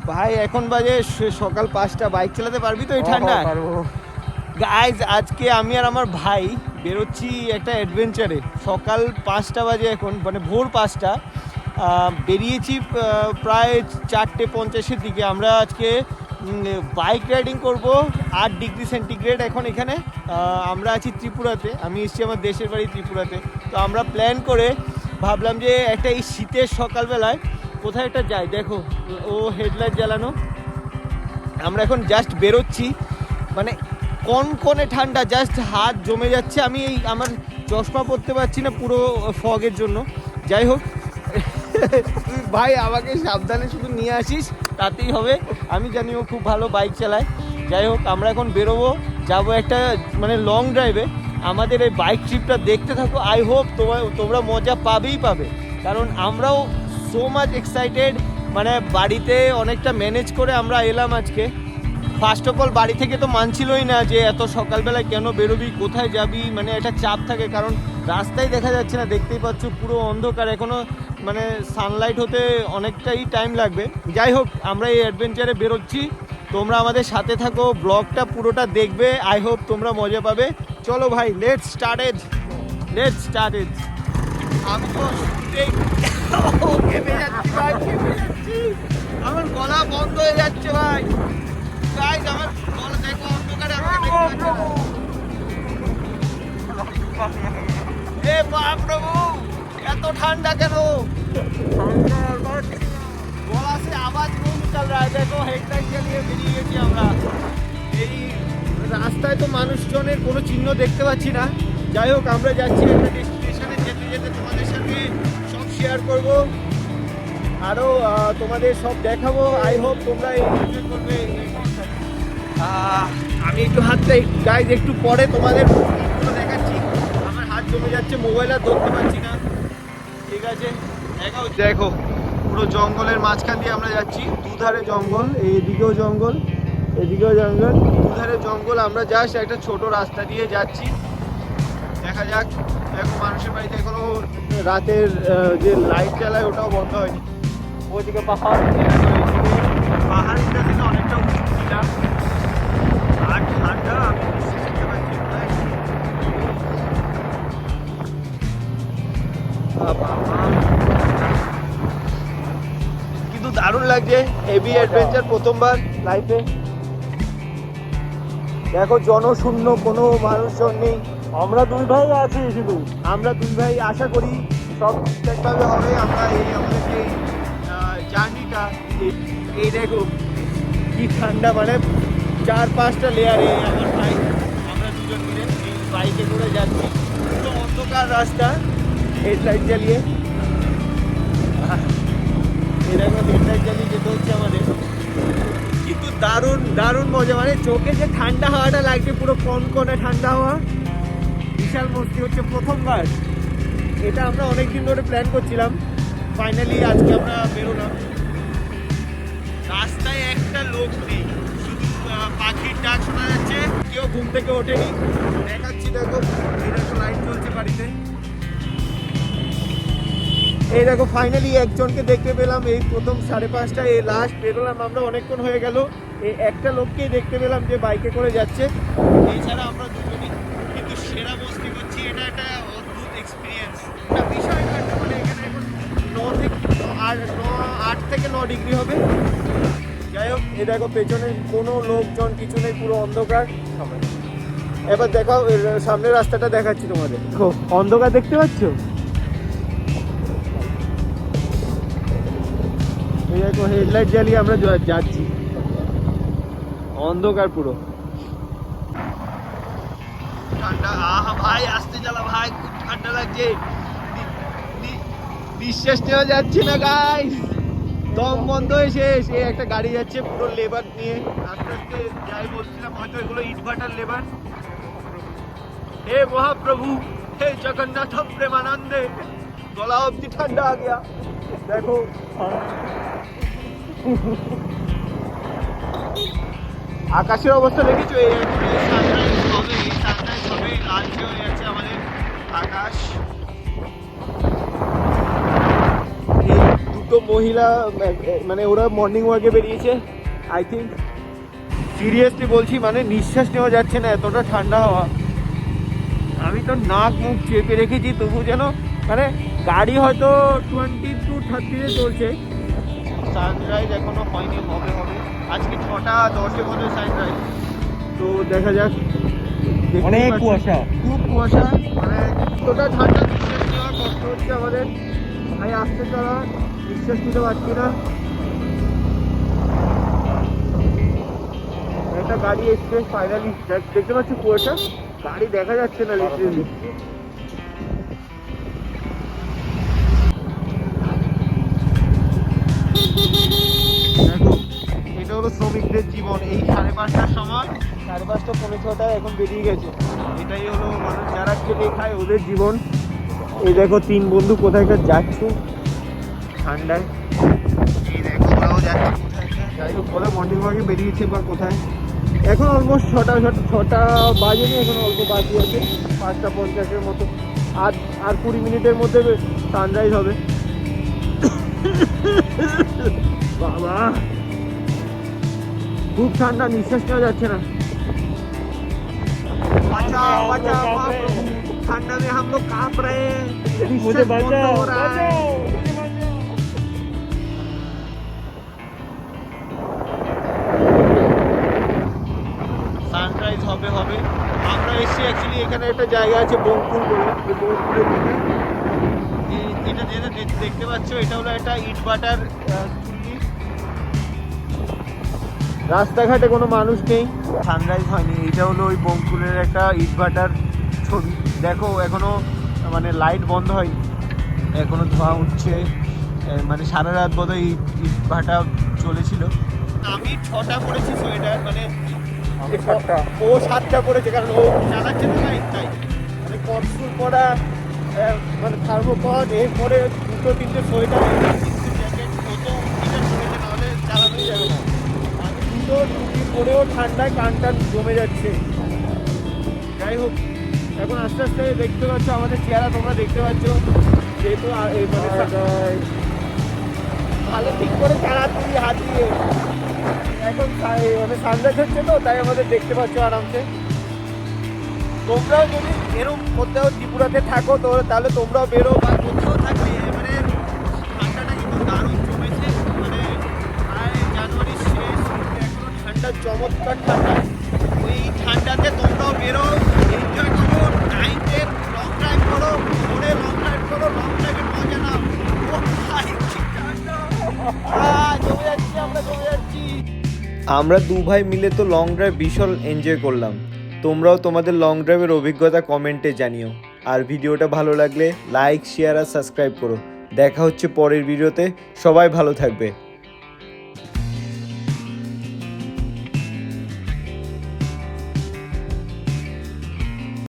ভাই এখন বাজে সকাল 5টা, বাইক চালাতে পারবি তো এই ঠান্ডা? পারবো। গাইজ আজকে আমি আর আমার ভাই বেরোচ্ছি একটা অ্যাডভেঞ্চারে। সকাল 5টা বাজে এখন, মানে ভোর 5টা। বেরিয়েছি প্রায় 4:50-এর দিকে। আমরা আজকে বাইক রাইডিং করব। 8 ডিগ্রি সেন্টিগ্রেড এখন এখানে। আমরা আছি ত্রিপুরাতে, আমি এসেছি আমার দেশের বাড়ি ত্রিপুরাতে। তো আমরা প্ল্যান করে ভাবলাম যে একটা এই শীতের সকালবেলায় কোথায় একটা যাই। দেখো ও হেডলাইট জ্বালানো। আমরা এখন জাস্ট বেরোচ্ছি, মানে কনকনে ঠান্ডা, জাস্ট হাত জমে যাচ্ছে। আমি এই আমার চশমা পরতে পারছি না পুরো ফগের জন্য। যাই হোক তুই ভাই আমাকে সাবধানে শুধু নিয়ে আসিস তাতেই হবে। আমি জানি ও খুব ভালো বাইক চালায়। যাই হোক আমরা এখন বেরোবো, যাবো একটা মানে লং ড্রাইভে। আমাদের এই বাইক ট্রিপটা দেখতে থাকো। আই হোপ তোমরা মজা পাবেই পাবে, কারণ আমরাও সো মাচ এক্সাইটেড। মানে বাড়িতে অনেকটা ম্যানেজ করে আমরা এলাম আজকে। ফার্স্ট অফ অল বাড়ি থেকে তো মানছিলই না যে এত সকালবেলায় কেন বেরোবি, কোথায় যাবি, মানে একটা চাপ থাকে, কারণ রাস্তায় দেখা যাচ্ছে না, দেখতেই পাচ্ছ পুরো অন্ধকার। এখনও মানে সানলাইট হতে অনেকটাই টাইম লাগবে। যাই হোক আমরা এই অ্যাডভেঞ্চারে বেরোচ্ছি, তোমরা আমাদের সাথে থাকো, ব্লগটা পুরোটা দেখবে। আই হোপ তোমরা মজা পাবে। চলো ভাই, লেটস স্টার্টেড। আমি তো শুরুতেই কেঁপে যাচ্ছি ভাই, কেঁপে যাচ্ছি। আমার গলা বন্ধ হয়ে যাচ্ছে ভাই। গাইস আমার গলা দেখো, অন্ধকারে আমাকে দেখতে পাচ্ছি না। এ বাপ প্রভু, এত ঠান্ডা কেন? গলা সে আওয়াজ नहीं निकल रहा है। देखो हेडलाइट জ্বালিয়ে বেরিয়ে গেছি আমরা। এই রাস্তায় তো মানুষজনের কোনো চিহ্ন দেখতে পাচ্ছি না। যাই হোক আমরা যাচ্ছি একটা ডেস্টিনেশনে। যেতে যেতে তোমাদের সাথে সব শেয়ার করব, আরও তোমাদের সব দেখাবো। আই হোপ তোমরা এনজয় করবে। আমি একটু হাতটা গাইজ একটু পরে তোমাদের দেখাচ্ছি। আমার হাত জমে যাচ্ছে, মোবাইল আর ধরতে পারছি না। ঠিক আছে দেখো, পুরো জঙ্গলের মাঝখান দিয়ে আমরা যাচ্ছি। দুধারে জঙ্গল, এইদিকেও জঙ্গল, এদিকেও জঙ্গল, দুধারে জঙ্গল। আমরা জাস্ট একটা ছোট রাস্তা দিয়ে যাচ্ছি। দেখা যাক। দেখো মানুষের বাড়িতে এখনো রাতের যে লাইট জ্বালায় ওটাও বন্ধ হয়নি। ওইদিকে পাহাড়, পাহাড় থেকে অনেকটা উঁচু ছিলাম। আর ঠান্ডা আমি নিশ্চয়ই দেখতে পাচ্ছি। কিন্তু দারুণ লাগছে, হেভি অ্যাডভেঞ্চার, প্রথমবার লাইফে। দেখো জনশূন্য, কোনো মানুষজন নেই। আমরা দুই ভাই আছি শুধু। আমরা দুই ভাই, আশা করি সব ঠিকঠাকভাবে হবে। আমরা এই আমাদের যে জার্নিটা, এই দেখো কি ঠান্ডা, মানে 4-5টা লেয়ারে আমার ভাই, আমরা দুজন মিলে এই বাইকে করে যাচ্ছি। পুরো অন্ধকার রাস্তা, হেডলাইট জ্বালিয়ে। এরকম হেডলাইট জ্বালিয়ে যেতে হচ্ছে আমাদের। কিন্তু দারুণ দারুণ মজা, মানে চোখে যে ঠান্ডা হাওয়াটা লাগছে, পুরো কনকনে ঠান্ডা হাওয়া, বিশাল মস্তি হচ্ছে। প্রথমবার এটা আমরা অনেকদিন ধরে প্ল্যান করছিলাম, ফাইনালি আজকে আমরা বেরোলাম। রাস্তায় একটা লোক নেই, শুধু পাখির ডাক শোনা যাচ্ছে। কেউ ঘুম থেকে ওঠেনি। দেখাচ্ছি দেখো, এই দেখো লাইট চলছে বাড়িতে। এই দেখো ফাইনালি একজনকে দেখতে পেলাম। এই প্রথম 5:30টায় এই লাস্ট বেরোলাম আমরা, অনেকক্ষণ হয়ে গেল। এই একটা লোককেই দেখতে পেলাম যে বাইকে করে যাচ্ছে। এছাড়া আমরা দুজনই কিন্তু সেরা মস্তি করছি। এটা একটা অদ্ভুত এক্সপিরিয়েন্স, একটা বিষয় ঠান্ডা। মানে এখানে এখন 8 থেকে 9 ডিগ্রি হবে। যাই হোক এই দেখো পেছনে কোনো লোকজন কিছু নেই, পুরো অন্ধকার। এবার দেখো সামনের রাস্তাটা দেখাচ্ছি তোমাদের। দেখো অন্ধকার, দেখতে পাচ্ছ? এই দেখো হেডলাইট জ্বালিয়ে আমরা যাচ্ছি, অন্ধকার পুরো ঠান্ডা। আহা ভাই আসতে চালা ভাই, খুব ঠান্ডা লাগছে, বিশ্বাস নেওয়া যাচ্ছে না গাইস। দম বন্ধ হয়ে শেষ। এই একটা গাড়ি যাচ্ছে পুরো লেবার নিয়ে, আস্তে আস্তে যাই বলছিলাম, হয়তো এগুলো ইটভাটার লেবার। হে মহাপ্রভু, হে জগন্নাথ প্রেমানন্দে, গলা অব্দি ঠান্ডা আ গিয়া। দেখো আকাশের অবস্থা দেখেছো? এই সানরাইজ হবে, এই সানরাইজ হবে, লালচে হয়ে যাচ্ছে আমাদের আকাশ। এই দুটো মহিলা মানে ওরা মর্নিং ওয়াকে বেরিয়েছে আই থিঙ্ক। সিরিয়াসলি বলছি, মানে নিঃশ্বাস নেওয়া যাচ্ছে না, এতটা ঠান্ডা হাওয়া। আমি তো নাক মুখ চেপে রেখেছি, তবু যেন মানে গাড়ি হয়তো 20 to 30 চলছে। সানরাইজ এখনো হয়নি, হবে হবে। আজকে 6:10 মতো সানরাইজ, তো দেখা যাক। অনেক কুয়াশা। খুব কুয়াশা, মানে এতটা ঠান্ডা, নিঃশ্বাস নেওয়া কষ্ট হচ্ছে আমাদের। ভাই আসতে চলা, নিঃশ্বাস নিতে পারছি না। একটা গাড়ি এসছে ফাইনালি, দেখতে পাচ্ছি কুয়াশা, গাড়ি দেখা যাচ্ছে না লিটারেলি। দেখো, এটা হলো শ্রমিকদের জীবন। এই 5:30টার সময়, 5:30 পৌনে 6টায় এখন বেরিয়ে গেছে। এটাই হলো মানুষ যারা খেতে খায় ওদের জীবন। এই দেখো 3 বন্ধু কোথায়কার যাচ্ছে ঠান্ডায়। এই দেখো ওরাও যাচ্ছে কোথায়, যাই হোক বলে মর্নিং ওয়াকে বেরিয়েছে বা কোথায়। এখন অলমোস্ট 6টা বাজেনি, এখন অল্প বাকি আছে, 5:50 মতো। আর 20 মিনিটের মধ্যে সানরাইজ হবে। বাবা খুব ঠান্ডা, নিঃশ্বাস নেওয়া যাচ্ছে না। বাঁচাও বাঁচাও, ঠান্ডা में हम लोग कांप रहे हैं, मुझे निश्वास बंद बचाओ हो रहा है। সানরাইজ হবে হবে। আমরা এসেছি অ্যাকচুয়ালি, এখানে একটা জায়গা আছে বঙ্কুল বলে, এই বঙ্কুলের দিকে। যেটা যেটা দেখতে পাচ্ছ, এটা হলো একটা ইট ভাটার চুল্লি। রাস্তাঘাটে কোনো মানুষ নেই, সানরাইজ হয়নি। এটা হলো ওই বঙ্কুলের একটা ইট ভাটার ছবি। দেখো এখনো মানে লাইট বন্ধ হয়নি, এখনো ধোঁয়া উঠছে। মানে সারা রাত বোধহয় ইট ভাটা চলেছিল। আমি 6টা পড়েছি সোয়েটার, মানে ও 7টা পড়েছে, কারণ ও চালাচ্ছে না বাইক, তাই মানে কটসুল পরা, মানে থার্মোকট, এরপরে 2-3টে সোয়েটার, জ্যাকেট, ও তো ফিটার পড়েছে, নাহলে চালানোই যাবে না। আমি দুটো টুপি পরেও ঠান্ডায় কান টান জমে যাচ্ছে। যাই হোক, এখন আস্তে আস্তে দেখতে পাচ্ছ আমাদের চেহারা, তোমরা দেখতে পাচ্ছ, যেহেতু মানে ভালো ঠিক করে চালাচ্ছি হাত দিয়ে। এখন মানে সানরাইজ হচ্ছে তো, তাই আমাদের দেখতে পাচ্ছ আরামসে। তোমরাও যদি এরকম কোথাও ত্রিপুরাতে থাকো, তো তাহলে তোমরাও বেরো, বা কোথাও থাকলে এবারে ঠান্ডাটা কিন্তু দারুণ জমেছে। মানে প্রায় জানুয়ারির শেষ, এখনো ঠান্ডা, চমৎকার ঠান্ডা। ওই ঠান্ডাতে তোমরাও বেরো, এনজয় করো, নাইটের লং ড্রাইভ করো, ফোনে লং ড্রাইভ করো, লং ড্রাইভের মজা নাও। ও ভাই কি ঠান্ডা, জমে যাচ্ছি, আমরা জমে যাচ্ছি। আমরা 2 ভাই মিলে তো লং ড্রাইভ ভীষণ এনজয় করলাম। তোমরাও তোমাদের লং ড্রাইভের অভিজ্ঞতা কমেন্টে জানিও। আর ভিডিওটা ভালো লাগলে লাইক, শেয়ার আর সাবস্ক্রাইব করো। দেখা হচ্ছে পরের ভিডিওতে, সবাই ভালো থাকবে।